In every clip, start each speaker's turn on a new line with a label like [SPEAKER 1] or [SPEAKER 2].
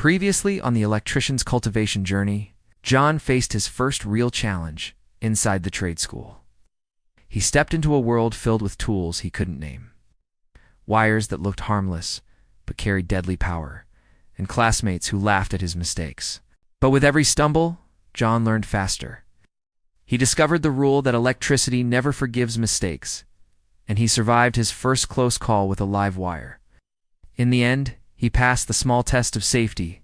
[SPEAKER 1] Previously on the electrician's cultivation journey, John faced his first real challenge inside the trade school. He stepped into a world filled with tools he couldn't name. Wires that looked harmless but carried deadly power, and classmates who laughed at his mistakes. But with every stumble, John learned faster. He discovered the rule that electricity never forgives mistakes, and he survived his first close call with a live wire. In the end, he passed the small test of safety,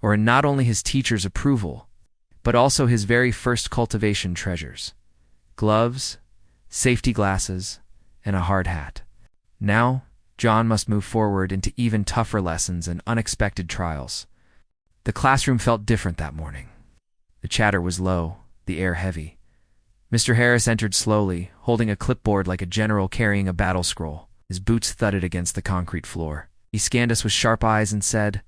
[SPEAKER 1] or in not only his teacher's approval, but also his very first cultivation treasures: gloves, safety glasses, and a hard hat. Now, John must move forward into even tougher lessons and unexpected trials. The classroom felt different that morning. The chatter was low, the air heavy. Mr. Harris entered slowly, holding a clipboard like a general carrying a battle scroll. His boots thudded against the concrete floor. He scanned us with sharp eyes and said,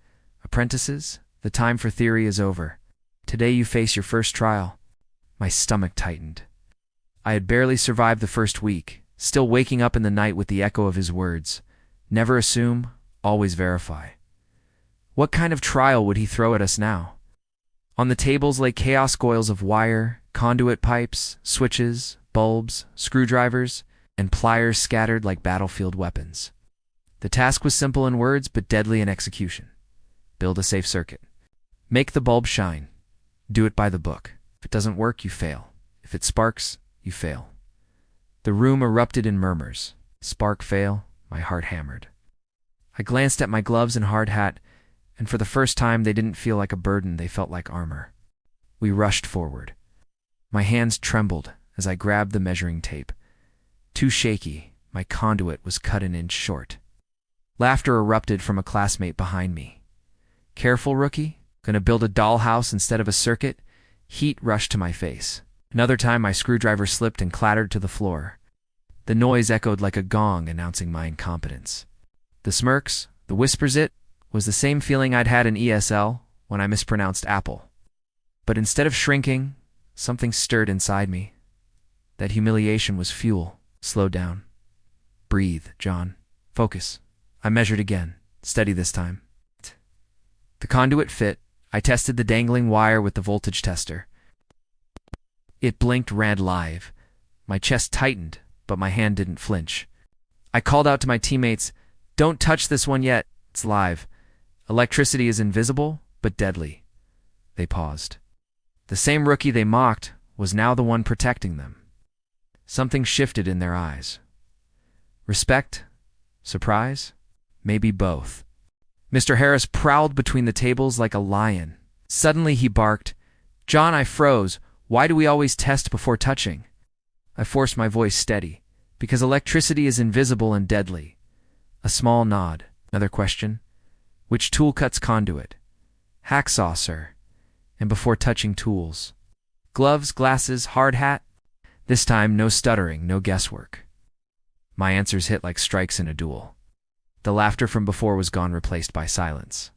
[SPEAKER 1] "Apprentices, the time for theory is over. Today you face your first trial." My stomach tightened. I had barely survived the first week, still waking up in the night with the echo of his words. Never assume, always verify. What kind of trial would he throw at us now? On the tables lay chaos coils of wire, conduit pipes, switches, bulbs, screwdrivers, and pliers scattered like battlefield weapons. The task was simple in words but deadly in execution. Build a safe circuit. Make the bulb shine. Do it by the book. If it doesn't work, you fail. If it sparks, you fail. The room erupted in murmurs. Spark, fail, my heart hammered. I glanced at my gloves and hard hat, and for the first time they didn't feel like a burden, they felt like armor. We rushed forward. My hands trembled as I grabbed the measuring tape. Too shaky, my conduit was cut an inch short. Laughter erupted from a classmate behind me. "Careful, rookie? Gonna build a dollhouse instead of a circuit?" Heat rushed to my face. Another time my screwdriver slipped and clattered to the floor. The noise echoed like a gong announcing my incompetence. The smirks, the whispers, it was the same feeling I'd had in ESL when I mispronounced apple. But instead of shrinking, something stirred inside me. That humiliation was fuel. Slow down. Breathe, John. Focus. I measured again, steady this time. The conduit fit. I tested the dangling wire with the voltage tester. It blinked red live. My chest tightened, but my hand didn't flinch. I called out to my teammates, "Don't touch this one yet. It's live. Electricity is invisible, but deadly." They paused. The same rookie they mocked was now the one protecting them. Something shifted in their eyes. Respect? Surprise? Maybe both. Mr. Harris prowled between the tables like a lion. Suddenly he barked, "John," I froze. "Why do we always test before touching?" I forced my voice steady. "Because electricity is invisible and deadly." A small nod. Another question. "Which tool cuts conduit?" "Hacksaw, sir." "And before touching tools?" "Gloves, glasses, hard hat?" This time, no stuttering, no guesswork. My answers hit like strikes in a duel. The laughter from before was gone, replaced by silence.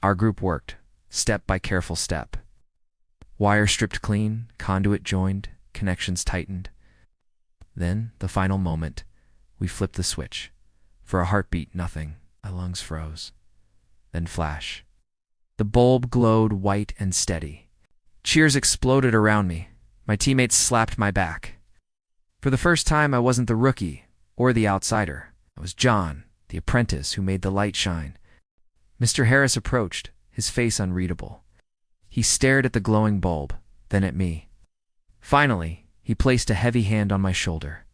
[SPEAKER 1] Our group worked, step by careful step. Wire stripped clean, conduit joined, connections tightened. Then, the final moment, we flipped the switch. For a heartbeat, nothing. My lungs froze. Then flash. The bulb glowed white and steady. Cheers exploded around me. My teammates slapped my back. For the first time, I wasn't the rookie or the outsider. I was John, the apprentice who made the light shine. Mr. Harris approached, his face unreadable. He stared at the glowing bulb, then at me. Finally, he placed a heavy hand on my shoulder.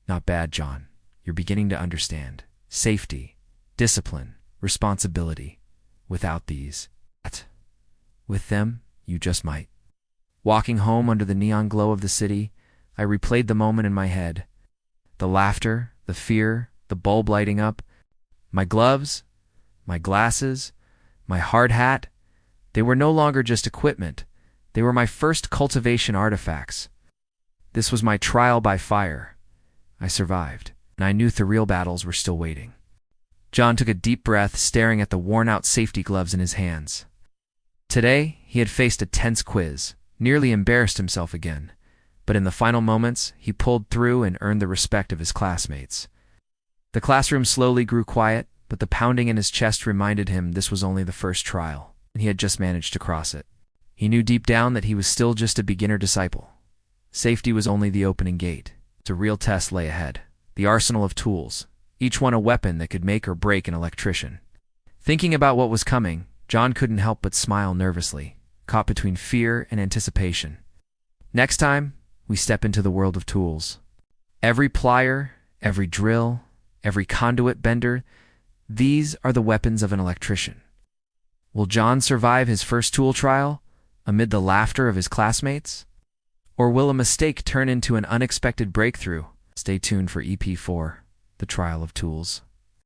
[SPEAKER 1] "Not bad, John. You're beginning to understand. Safety, discipline, responsibility. Without these, with them, you just might." Walking home under the neon glow of the city, I replayed the moment in my head. The laughter, the fear, the bulb lighting up. My gloves, my glasses, my hard hat. They were no longer just equipment. They were my first cultivation artifacts. This was my trial by fire. I survived, and I knew the real battles were still waiting. John took a deep breath, staring at the worn-out safety gloves in his hands. Today, he had faced a tense quiz, nearly embarrassed himself again, but in the final moments, he pulled through and earned the respect of his classmates. The classroom slowly grew quiet, but the pounding in his chest reminded him this was only the first trial, and he had just managed to cross it. He knew deep down that he was still just a beginner disciple. Safety was only the opening gate. The real test lay ahead. The arsenal of tools, each one a weapon that could make or break an electrician. Thinking about what was coming, John couldn't help but smile nervously, caught between fear and anticipation. Next time, we step into the world of tools. Every plier, every drill, every conduit bender, these are the weapons of an electrician. Will John survive his first tool trial, amid the laughter of his classmates? Or will a mistake turn into an unexpected breakthrough? Stay tuned for EP4, The Trial of Tools.